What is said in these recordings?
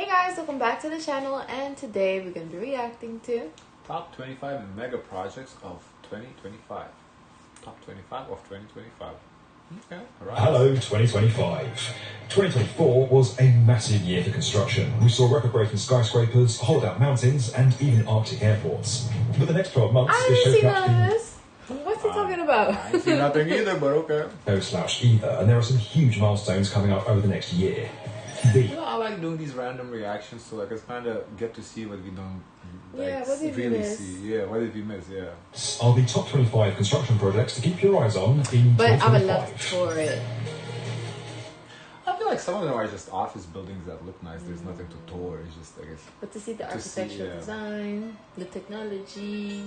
Hey guys, welcome back to the channel, and today we're going to be reacting to Top 25 mega projects of 2025. Top 25 of 2025. Okay, alright. Hello 2025. 2024 was a massive year for construction. We saw record-breaking skyscrapers, hollow-out mountains, and even Arctic airports. But the next 12 months I is didn't see shaping up none to of be this. What's he talking about? I ain't seen nothing either, but okay. no slouch either, and there are some huge milestones coming up over the next year. You know, I like doing these random reactions, so like, it's kind of get to see what we don't like, what did really we miss? see. Yeah, what did we miss? Yeah. Are the top 25 construction projects to keep your eyes on in But I would 2025. love for it. I feel like some of them are just office buildings that look nice. There's nothing to tour. It's just, I guess. But to see the To see, architectural yeah. design, the technology.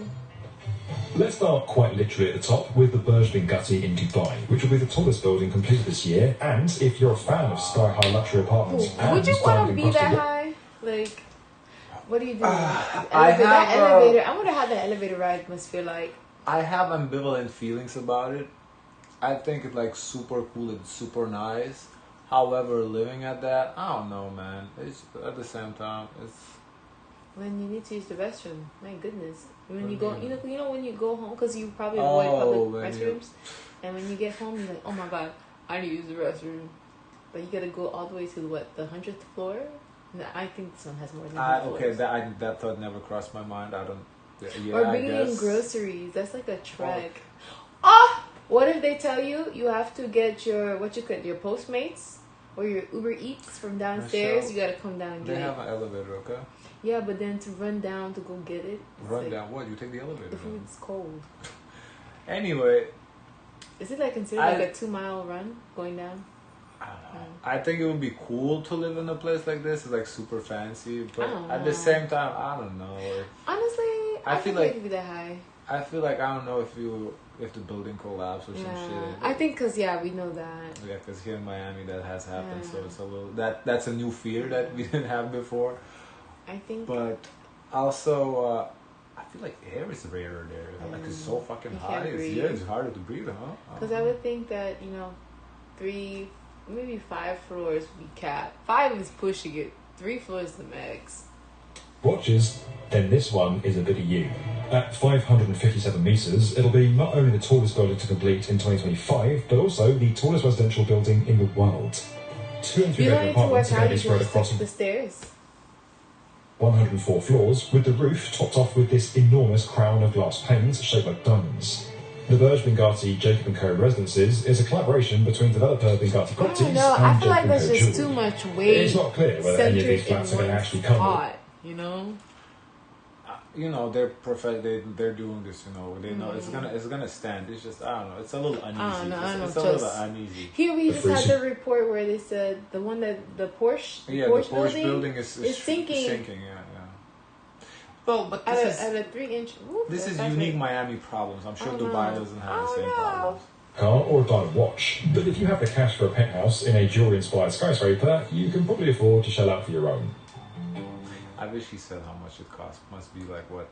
Let's start quite literally at the top with the Burj Bingati in Dubai, which will be the tallest building completed this year. And if you're a fan of sky-high luxury apartments, Would you want to be that high? high? Like, what do you do? I have, that elevator. I wonder how the elevator ride must feel like. I have ambivalent feelings about it. I think it's like super cool and super nice. However, living at that, I don't know, man. It's at the same time, it's. When you need to use the restroom, my goodness. When you go, you know when you go home, because you probably avoid public restrooms, and when you get home, you're like, oh my god, I need to use the restroom, but you gotta go all the way to what, the 100th floor? No, I think this one has more than 100 Okay, floors. that thought never crossed my mind. I don't. Yeah, Or I bringing in guess. groceries, that's like a trek. Oh, what if they tell you you have to get your your Postmates or your Uber Eats from downstairs? You gotta come down and They get have it. an elevator, okay? Yeah, but then to run down to go get it. It's Run like, down what? You take the elevator. the down. food's cold. Anyway, Is it like considered like a 2-mile run going down? I don't know. I think it would be cool to live in a place like this. It's like super fancy, but don't at the know. same time, I don't know. Honestly, I I feel think like- it could be that high. I feel like I don't know if the building collapsed or some Yeah, shit. I think because we know that. Yeah, because here in Miami that has happened, so Yeah. it's a little that's a new fear that we didn't have before. I think. But also, I feel like air is rarer there. Like it's so fucking You high. can't breathe. It's harder to breathe, huh? Because I would think that 3, maybe 5 floors would be capped. 5 is pushing it. 3 floors the max. Watches, then this one is a bit of you. At 557 metres, it'll be not only the tallest building to complete in 2025, but also the tallest residential building in the world. 2 and 3 You don't bedroom need to work apartments are out. going to You be spread just across take the stairs. 104 floors, with the roof topped off with this enormous crown of glass panes shaped like diamonds. The Burj Bingati Jacob & Co. Residences is a collaboration between developer Bingati I Properties don't know. and I feel like Jacob & that's Co. just Jewelry. too much weight. It's not clear whether any of these Centric flats in are going to one actually come with spot, you know? They're doing this. They know it's gonna stand. It's just I don't know. It's a little uneasy. I don't It's know, a little just- uneasy. Here we The just had freezer. the report where they said the one that the Porsche, Yeah, the Porsche building is sinking. Yeah. Well, but at this a 3-inch. this is that's unique right. Miami problems. I'm sure I don't Dubai know. doesn't I have the don't same know. problems. car or a diamond watch. But if you have the cash for a penthouse in a jewelry-inspired skyscraper, you can probably afford to shell out for your own. I wish he said how much it costs. Must be like what,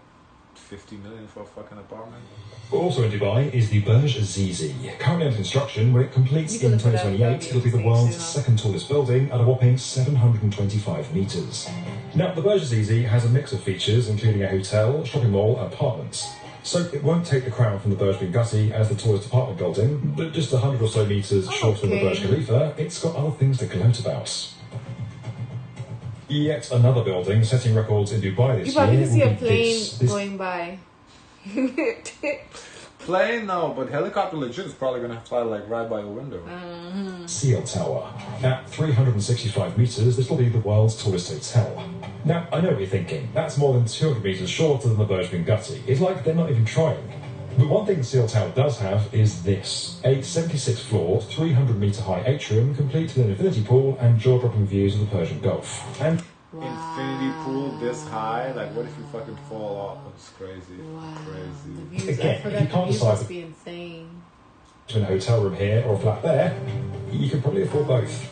50 million for a fucking apartment. Also in Dubai is the Burj Azizi. Currently under construction, when it completes You in can look it up, 2028, it'll be the that'd be world's interesting. second tallest building at a whopping 725 metres. Now, the Burj Azizi has a mix of features, including a hotel, shopping mall, and apartments. So it won't take the crown from the Burj Bingati as the tallest apartment building, but just 100 or so metres short from the Okay. Burj Khalifa, it's got other things to gloat about. Yet another building setting records in Dubai this You probably year can see a will be plane this going by. Plane, no, but helicopter legit is probably gonna fly like right by your window. Seal Tower. At 365 metres, this will be the world's tallest hotel. Now, I know what you're thinking. That's more than 200 metres shorter than the Burj Bingati. It's like they're not even trying. But one thing the Seal Tower does have is this. A 76-floor, 300-metre high atrium, complete with an infinity pool and jaw-dropping views of the Persian Gulf. And Infinity pool this high, like what if you fucking fall off? That's crazy. Wow. The Crazy. views, Again, I if forgot you the can't views decide- must be insane. between a hotel room here or a flat there, you can probably afford both.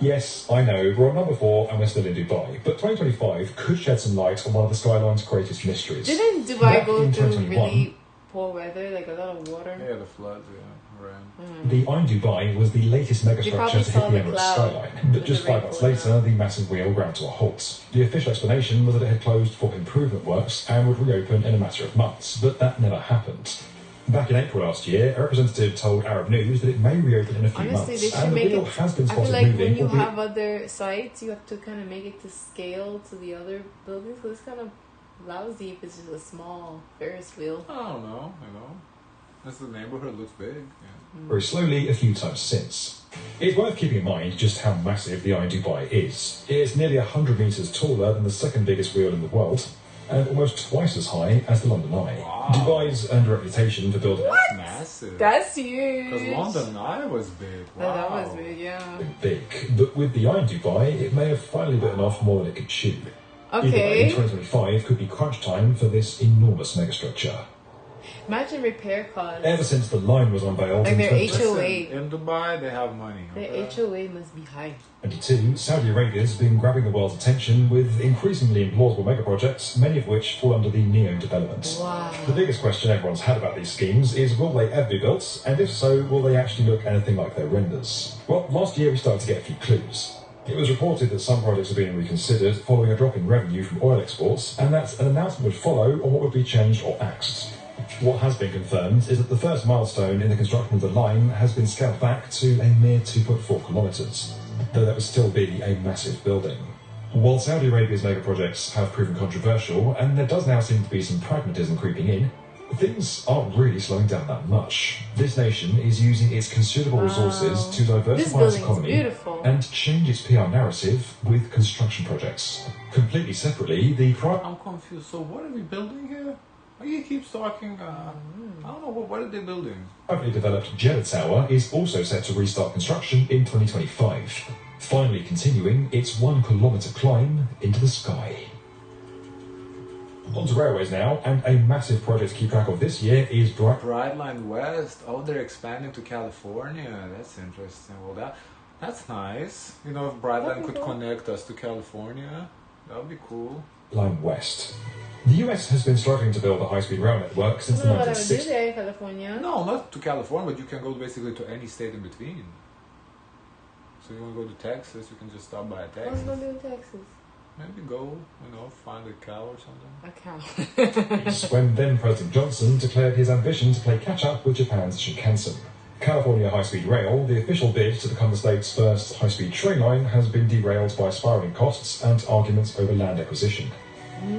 Yes, I know, we're on number 4 and we're still in Dubai, but 2025 could shed some light on one of the skyline's greatest mysteries. Didn't Dubai Back go in through 2021, really poor weather, like a lot of water. Yeah, the floods, yeah, rain. The Ein Dubai was the latest megastructure to hit the Emirates skyline, but just 5 months later, the massive wheel ground to a halt. The official explanation was that it had closed for improvement works and would reopen in a matter of months, but that never happened. Back in April last year, a representative told Arab News that it may reopen in a few Honestly, months, they should and the make wheel it. has been I feel spotted like moving. when you albeit- have other sites, you have to kind of make it to scale to the other buildings. So it's kind of lousy if it's just a small Ferris wheel. I don't know, This neighborhood looks big, yeah. very slowly a few times since. It's worth keeping in mind just how massive the Ein Dubai is. It's nearly 100 metres taller than the second biggest wheel in the world, and almost twice as high as the London Eye. Wow. Dubai's earned a reputation for building That's massive. That's huge. Because London Eye was big. Wow. That was big, yeah. big, but with the Ein Dubai, it may have finally bitten off more than it could chew. Either way, Okay. 2025 could be crunch time for this enormous megastructure. Imagine repair costs. Ever since the line was unveiled Like in their 2022, HOA. In Dubai, they have money. The okay? HOA must be high. Saudi Arabia's been grabbing the world's attention with increasingly implausible megaprojects, many of which fall under the Neom development. Wow. The biggest question everyone's had about these schemes is, will they ever be built? And if so, will they actually look anything like their renders? Well, last year we started to get a few clues. It was reported that some projects are being reconsidered following a drop in revenue from oil exports, and that an announcement would follow on what would be changed or axed. What has been confirmed is that the first milestone in the construction of the line has been scaled back to a mere 2.4 kilometres, though that would still be a massive building. While Saudi Arabia's megaprojects have proven controversial, and there does now seem to be some pragmatism creeping in, things aren't really slowing down that much. This nation is using its considerable resources to This diversify its building is economy beautiful. and change its PR narrative with construction projects. Completely separately, the I'm confused. So what are we building here? He keeps talking. I don't know. What are they building? privately developed Jeddah Tower is also set to restart construction in 2025, finally continuing its 1 kilometre climb into the sky. On to railways now, and a massive project to keep track of this year is Brightline West. Oh, they're expanding to California. That's interesting. Well, that's nice. You know, if Brightline could connect us to California, that would be cool. Line West. The US has been struggling to build a high-speed rail network since I the don't know what I would do 1960s. there in California. No, not to California, but you can go basically to any state in between. So you want to go to Texas, you can just stop by What's Texas. going to do in Texas? Maybe go, find a cow or something. A cow. It's when then President Johnson declared his ambition to play catch-up with Japan's Shinkansen. California High-Speed Rail, the official bid to become the state's first high-speed train line, has been derailed by spiralling costs and arguments over land acquisition.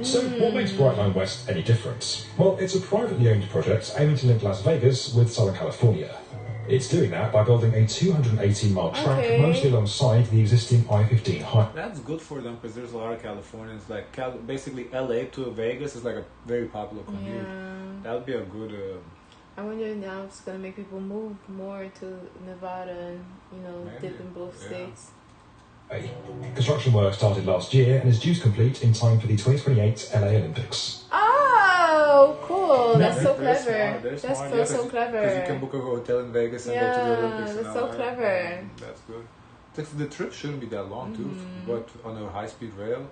So what makes Brightline West any different? Well, it's a privately owned project aiming to link Las Vegas with Southern California. It's doing that by building a 218-mile track Okay. mostly alongside the existing I-15 highway. That's good for them because there's a lot of Californians. Like basically, LA to Vegas is like a very popular commute. Yeah. That would be a good. I wonder now if it's going to make people move more to Nevada and, Maybe, dip in both yeah. states. Construction work started last year and is due to complete in time for the 2028 LA Olympics. Oh, cool. That's so They're clever. smart, they're That's smart. so clever. Because you can book a hotel in Vegas and go to the Yeah, Olympics. that's and so all that. clever. That's good. The trip shouldn't be that long too, but on a high-speed rail,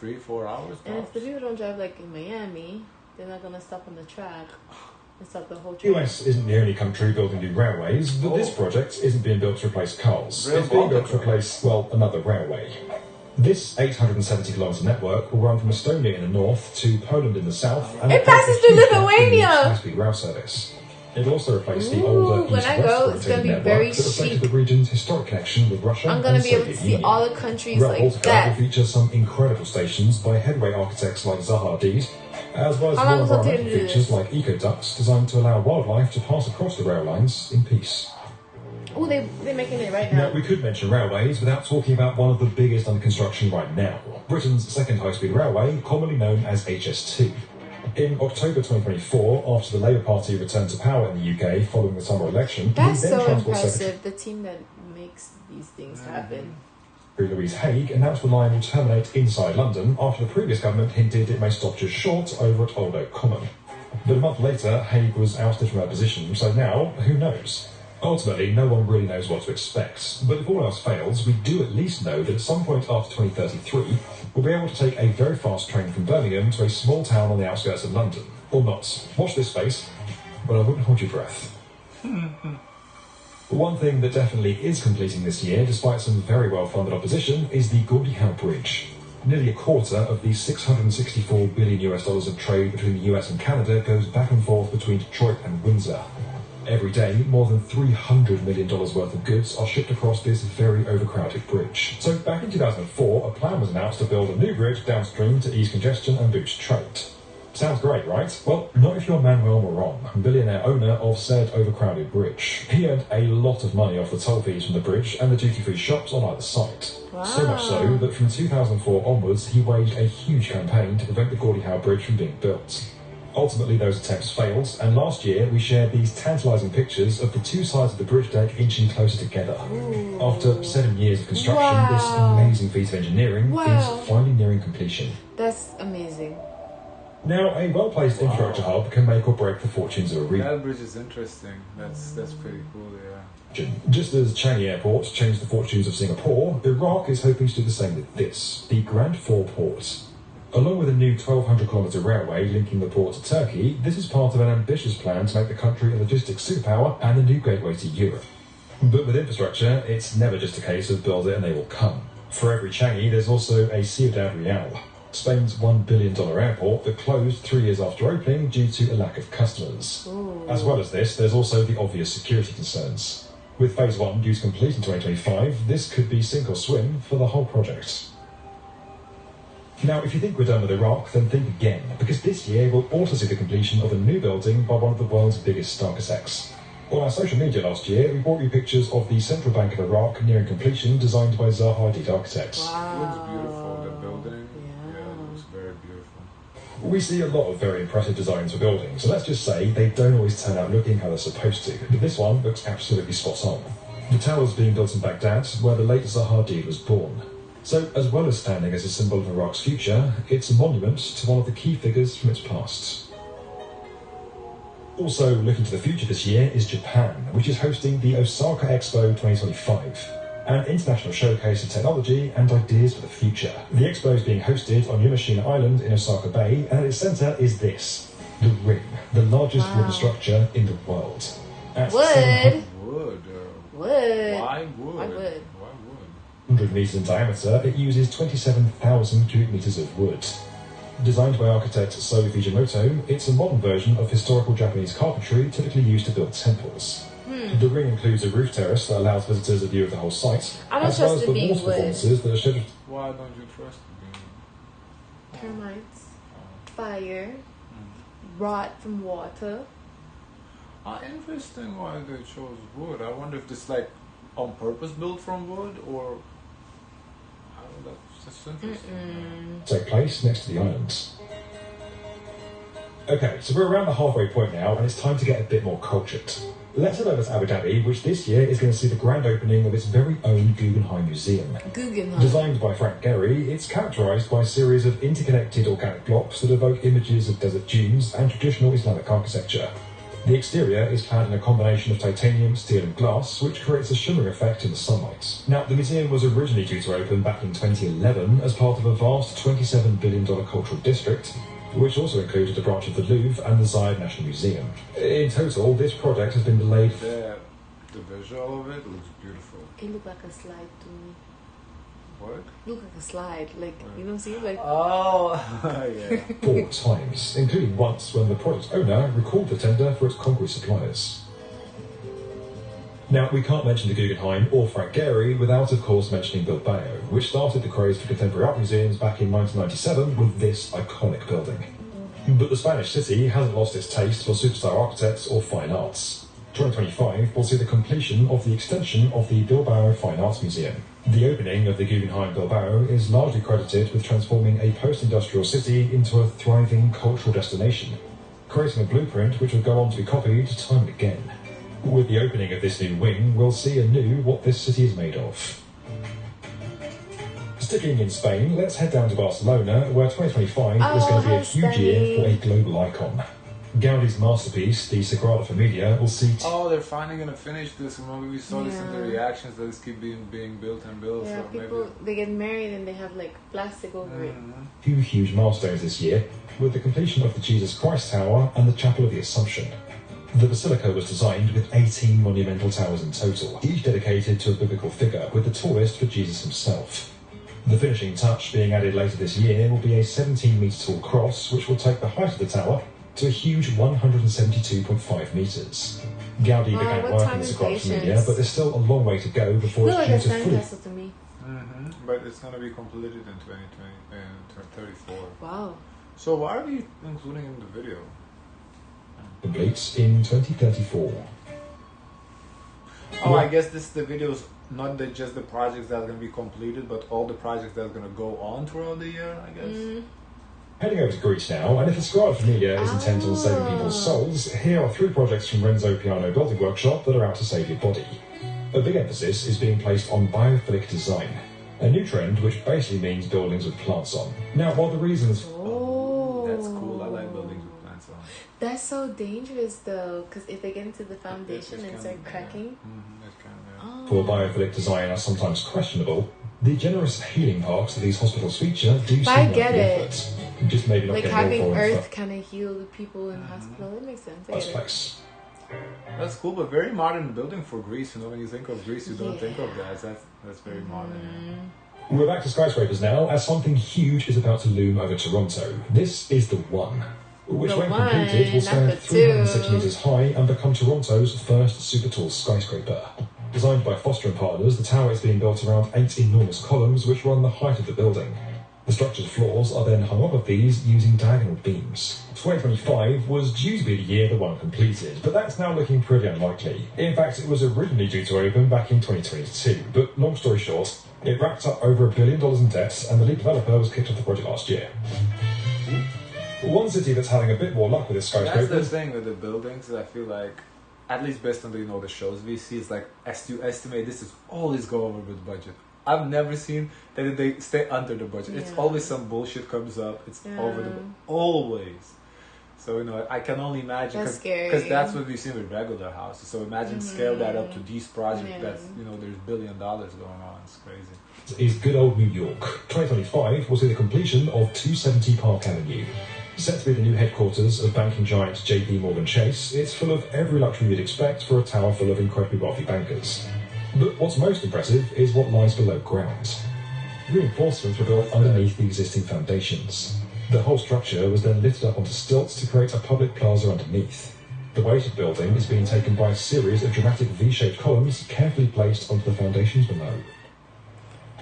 3-4 hours. And if tops. the people don't drive like in Miami, they're not going to stop on the track and stop the whole The train. US isn't the only country building new railways, but this project isn't being built to replace cars. Rail It's being built to Baltica. replace, another railway. This 870-kilometre network will run from Estonia in the north to Poland in the south. And It passes through Lithuania! High-speed rail service. It will also replace the older when I east-west go, it's gonna oriented be network very that reflected chic. the region's historic connection with Russia I'm going and to be able to Soviet see Union. all the countries Rail like Baltica will that. feature some incredible stations by headway architects like Zaha Hadid, as well as How more long will it take environmental to do features this? like eco-ducts designed to allow wildlife to pass across the rail lines in peace. Oh, they're making it right Now, now. we could mention railways without talking about one of the biggest under construction right now, Britain's second high-speed railway, commonly known as HS2. In October 2024, after the Labour Party returned to power in the UK following the summer election, That's the then so Transport Secretary impressive. The team that makes these things happen. Louise Haigh announced the line will terminate inside London after the previous government hinted it may stop just short over at Old Oak Common. But a month later, Haigh was ousted from her position, so now, who knows? Ultimately, no one really knows what to expect, but if all else fails, we do at least know that at some point after 2033, we'll be able to take a very fast train from Birmingham to a small town on the outskirts of London. Or not. Watch this space. but I wouldn't hold your breath. One thing that definitely is completing this year, despite some very well-funded opposition, is the Gordie Howe Bridge. Nearly a quarter of the $664 billion of trade between the US and Canada goes back and forth between Detroit and Windsor. Every day, more than $300 million worth of goods are shipped across this very overcrowded bridge. So back in 2004, a plan was announced to build a new bridge downstream to ease congestion and boost trade. Sounds great, right? Well, not if you're Manuel Moron, billionaire owner of said overcrowded bridge. He earned a lot of money off the toll fees from the bridge and the duty-free shops on either side. Wow. So much so that from 2004 onwards, he waged a huge campaign to prevent the Gordie Howe Bridge from being built. Ultimately, those attempts failed, and last year we shared these tantalising pictures of the two sides of the bridge deck inching closer together. Ooh. After 7 years of construction, this amazing feat of engineering is finally nearing completion. That's amazing. Now, a well-placed infrastructure hub can make or break the fortunes of a region. That bridge is interesting. That's pretty cool, yeah. Just as Changi Airport changed the fortunes of Singapore, Iraq is hoping to do the same with this, the Grand Four Port. Along with a new 1,200-kilometre railway linking the port to Turkey, this is part of an ambitious plan to make the country a logistics superpower and the new gateway to Europe. But with infrastructure, it's never just a case of build it and they will come. For every Changi, there's also a Ciudad Real, Spain's $1 billion airport that closed 3 years after opening due to a lack of customers. Ooh. As well as this, there's also the obvious security concerns. With Phase 1 due to complete in 2025, this could be sink or swim for the whole project. Now, if you think we're done with Iraq, then think again, because this year will also see the completion of a new building by one of the world's biggest architects. On our social media last year, we brought you pictures of the Central Bank of Iraq nearing completion, designed by Zaha Hadid Architects. Wow. It looks beautiful, the building. Yeah, it looks very beautiful. We see a lot of very impressive designs for buildings, so let's just say they don't always turn out looking how they're supposed to, but this one looks absolutely spot on. The tower's being built in Baghdad, where the late Zaha Hadid was born. So, as well as standing as a symbol of Iraq's future, it's a monument to one of the key figures from its past. Also looking to the future this year is Japan, which is hosting the Osaka Expo 2025, an international showcase of technology and ideas for the future. The expo is being hosted on Yumeshina Island in Osaka Bay, and at its centre is this, the Ring, the largest wooden structure in the world. Wood. Wood. Wood. Why wood? Why wood? 100 metres in diameter, it uses 27,000 cubic metres of wood. Designed by architect So Fujimoto, it's a modern version of historical Japanese carpentry typically used to build temples. The ring includes a roof terrace that allows visitors a view of the whole site, as well as the water performances that are scheduled. Why don't you trust me? Termites, fire, rot from water. Interesting why they chose wood. I wonder if this like on purpose built from wood or that's interesting. Take place next to the islands. Okay, so we're around the halfway point now, and it's time to get a bit more cultured. Let's head over to Abu Dhabi, which this year is going to see the grand opening of its very own Guggenheim Museum. Guggenheim. Designed by Frank Gehry, it's characterised by a series of interconnected organic blocks that evoke images of desert dunes and traditional Islamic architecture. The exterior is clad in a combination of titanium, steel and glass, which creates a shimmering effect in the sunlight. Now, the museum was originally due to open back in 2011 as part of a vast $27 billion cultural district, which also included a branch of the Louvre and the Zayed National Museum. In total, this project has been delayed. The visual of it looks beautiful. It looked like a slide to me. What? Look like a slide, like you don't see like. Oh, yeah. 4 times, including once when the project owner recalled the tender for its concrete suppliers. Now, we can't mention the Guggenheim or Frank Gehry without, of course, mentioning Bilbao, which started the craze for contemporary art museums back in 1997 with this iconic building. But the Spanish city hasn't lost its taste for superstar architects or fine arts. 2025 will see the completion of the extension of the Bilbao Fine Arts Museum. The opening of the Guggenheim Bilbao is largely credited with transforming a post-industrial city into a thriving cultural destination, creating a blueprint which will go on to be copied time and again. With the opening of this new wing, we'll see anew what this city is made of. Sticking in Spain, let's head down to Barcelona, where 2025 is going to be a huge year for a global icon. Gaudi's masterpiece, the Sagrada Familia, will see... they're finally going to finish this. Maybe we saw this in the reactions that this keep being built and built. Yeah, so people, they get married and they have like plastic over it. Two huge milestones this year, with the completion of the Jesus Christ Tower and the Chapel of the Assumption. The basilica was designed with 18 monumental towers in total, each dedicated to a biblical figure, with the tallest for Jesus himself. The finishing touch being added later this year will be a 17-metre tall cross, which will take the height of the tower to a huge 172.5 metres. Gaudi began working this across media, but there's still a long way to go before it's due to fully... To me. But it's going to be completed in 2034. Wow. So why are we including in the video? Completes in 2034. Oh, I guess the videos, not just the projects that are going to be completed, but all the projects that are going to go on throughout the year, I guess. Heading over to Greece now, and if the Scribe Familia is intent on saving people's souls, here are 3 projects from Renzo Piano Building Workshop that are out to save your body. A big emphasis is being placed on biophilic design, a new trend which basically means buildings with plants on. Now, while the reasons... That's cool, I like buildings with plants on. That's so dangerous though, because if they get into the foundation and start cracking... For biophilic design are sometimes questionable, the generous healing parks that these hospitals feature do seem like the effort. Just maybe not like getting having more Earth kind of heal the people in the hospital, it makes sense. place. That's cool, but very modern building for Greece. You know, when you think of Greece, you don't think of that. That's very modern. We're back to skyscrapers now, as something huge is about to loom over Toronto. This is the One, which when completed will stand 306 metres high and become Toronto's first super tall skyscraper. Designed by Foster & Partners, the tower is being built around 8 enormous columns which run the height of the building. The structure's floors are then hung up of these using diagonal beams. 2025 was due to be the year the One completed, but that's now looking pretty unlikely. In fact, it was originally due to open back in 2022, but long story short, it racked up over $1 billion in debts and the lead developer was kicked off the project last year. One city that's having a bit more luck with its skyscrapers... That's the thing with the buildings, I feel like, at least based on the shows we see, it's like, as you estimate, this is always go over with budget. I've never seen that they stay under the budget. It's always some bullshit comes up. It's over the always. So I can only imagine because that's what we've seen with regular houses. So imagine scale that up to these projects. That's there's $1 billion going on. It's crazy. Is good old New York. 2025 will see the completion of 270 Park Avenue. Set to be the new headquarters of banking giant JP Morgan Chase, it's full of every luxury you'd expect for a tower full of incredibly wealthy bankers. But what's most impressive is what lies below ground. Reinforcements were built underneath the existing foundations. The whole structure was then lifted up onto stilts to create a public plaza underneath. The weight of the building is being taken by a series of dramatic V-shaped columns carefully placed onto the foundations below.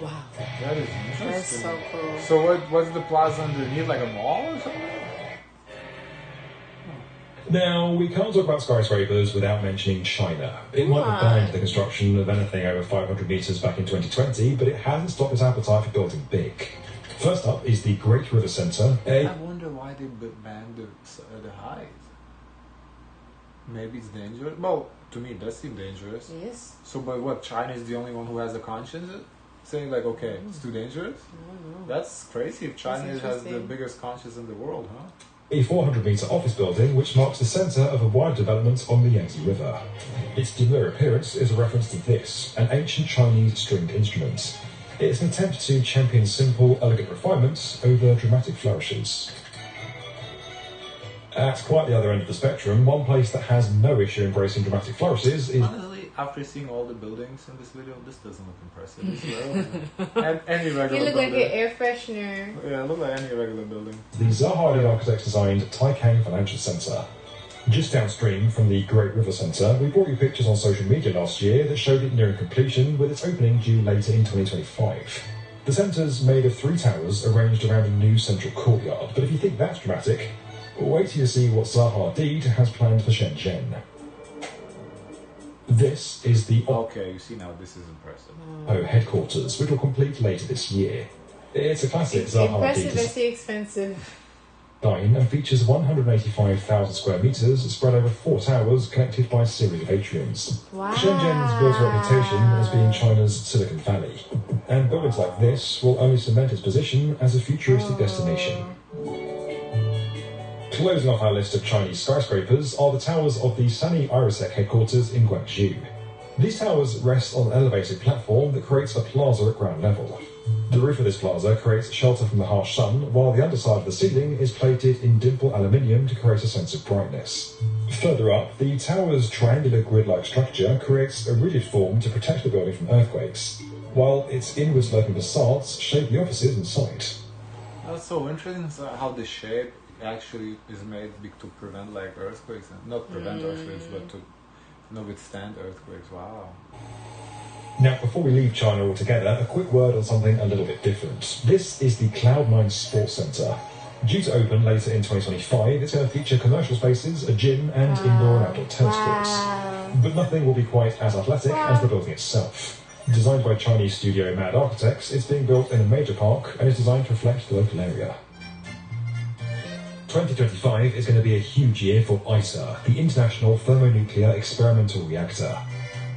Wow. That is interesting. That's so cool. So what's the plaza underneath, like a mall or something? Now, we can't talk about skyscrapers without mentioning China. It might have banned the construction of anything over 500 metres back in 2020, but it hasn't stopped its appetite for building big. First up is the Great River Centre. I wonder why they banned the height. Maybe it's dangerous. Well, to me, it does seem dangerous. Yes. So, but what, China is the only one who has a conscience? Saying like, okay, it's too dangerous? No. That's crazy if China has the biggest conscience in the world, huh? A 400-metre office building which marks the centre of a wide development on the Yangtze River. Its demure appearance is a reference to this, an ancient Chinese stringed instrument. It's an attempt to champion simple, elegant refinements over dramatic flourishes. At quite the other end of the spectrum, one place that has no issue embracing dramatic flourishes is... Honestly, after seeing all the buildings in this video, this doesn't look impressive. And any regular You look building. like an air freshener. Yeah, look like any regular building. The Zaha Architects designed Taikang Financial Centre. Just downstream from the Great River Centre, we brought you pictures on social media last year that showed it nearing completion, with its opening due later in 2025. The centre's made of 3 towers arranged around a new central courtyard, but if you think that's dramatic, wait till you see what Zaha Hadid has planned for Shenzhen. This is the Okay, you see now, this is impressive. headquarters, which will complete later this year. It's a classic It's Zaha impressive, I Hadid say expensive. design and features 185,000 square metres spread over 4 towers connected by a series of atriums. Wow. Shenzhen's built a reputation as being China's Silicon Valley, and buildings like this will only cement its position as a futuristic destination. Closing off our list of Chinese skyscrapers are the towers of the Sany Irisec headquarters in Guangzhou. These towers rest on an elevated platform that creates a plaza at ground level. The roof of this plaza creates shelter from the harsh sun, while the underside of the ceiling is plated in dimple aluminium to create a sense of brightness. Further up, the tower's triangular grid-like structure creates a rigid form to protect the building from earthquakes, while its inward-sloping facades shape the offices inside. That's so interesting how the shape actually is made to prevent like earthquakes, not prevent earthquakes, but to withstand earthquakes. Wow. Now, before we leave China altogether, a quick word on something a little bit different. This is the Cloud9 Sports Centre. Due to open later in 2025, it's going to feature commercial spaces, a gym, and indoor and outdoor tennis courts. But nothing will be quite as athletic as the building itself. Designed by Chinese studio Mad Architects, it's being built in a major park and is designed to reflect the local area. 2025 is going to be a huge year for ITER, the International Thermonuclear Experimental Reactor.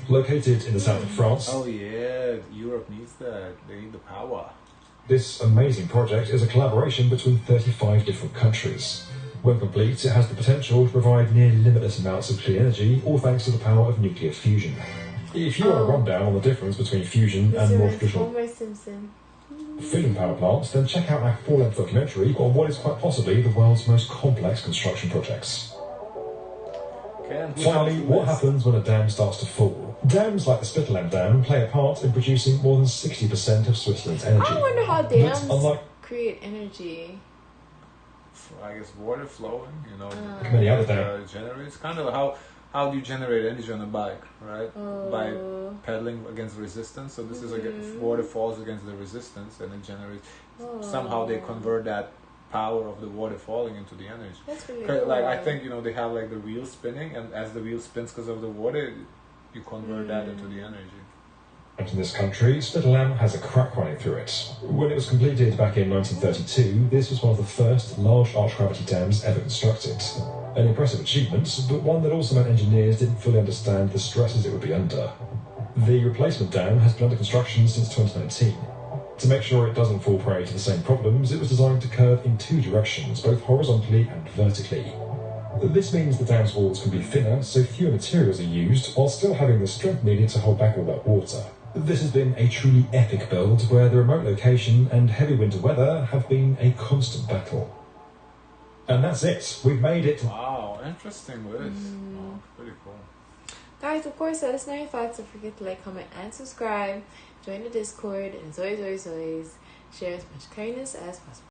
Located in the south of France. Oh yeah, Europe needs that. They need the power. This amazing project is a collaboration between 35 different countries. When complete, it has the potential to provide near limitless amounts of clean energy, all thanks to the power of nuclear fusion. If you want a rundown on the difference between fusion and more traditional fission power plants, then check out our full-length documentary on what is quite possibly the world's most complex construction projects. Finally, what happens when a dam starts to fall? Dams like the Spittelam Dam play a part in producing more than 60% of Switzerland's energy. I wonder how dams create energy. I guess water flowing, many other dams generates kind of how do you generate energy on a bike, right? By pedaling against resistance. So this is like water falls against the resistance and it generates. Somehow they convert that power of the water falling into the energy. That's really cool. Like I think they have like the wheel spinning, and as the wheel spins because of the water, you convert that into the energy. And in this country, Spittelam has a crack running through it. When it was completed back in 1932, this was one of the first large arch gravity dams ever constructed. An impressive achievement, but one that also meant engineers didn't fully understand the stresses it would be under. The replacement dam has been under construction since 2019. To make sure it doesn't fall prey to the same problems, it was designed to curve in two directions, both horizontally and vertically. This means the dam's walls can be thinner, so fewer materials are used, while still having the strength needed to hold back all that water. This has been a truly epic build, where the remote location and heavy winter weather have been a constant battle. And that's it. We've made it. Wow, interesting with this. Oh, pretty cool. Guys, of course, let us know your thoughts. Don't forget to like, comment, and subscribe. Join the Discord, and as always, share as much kindness as possible.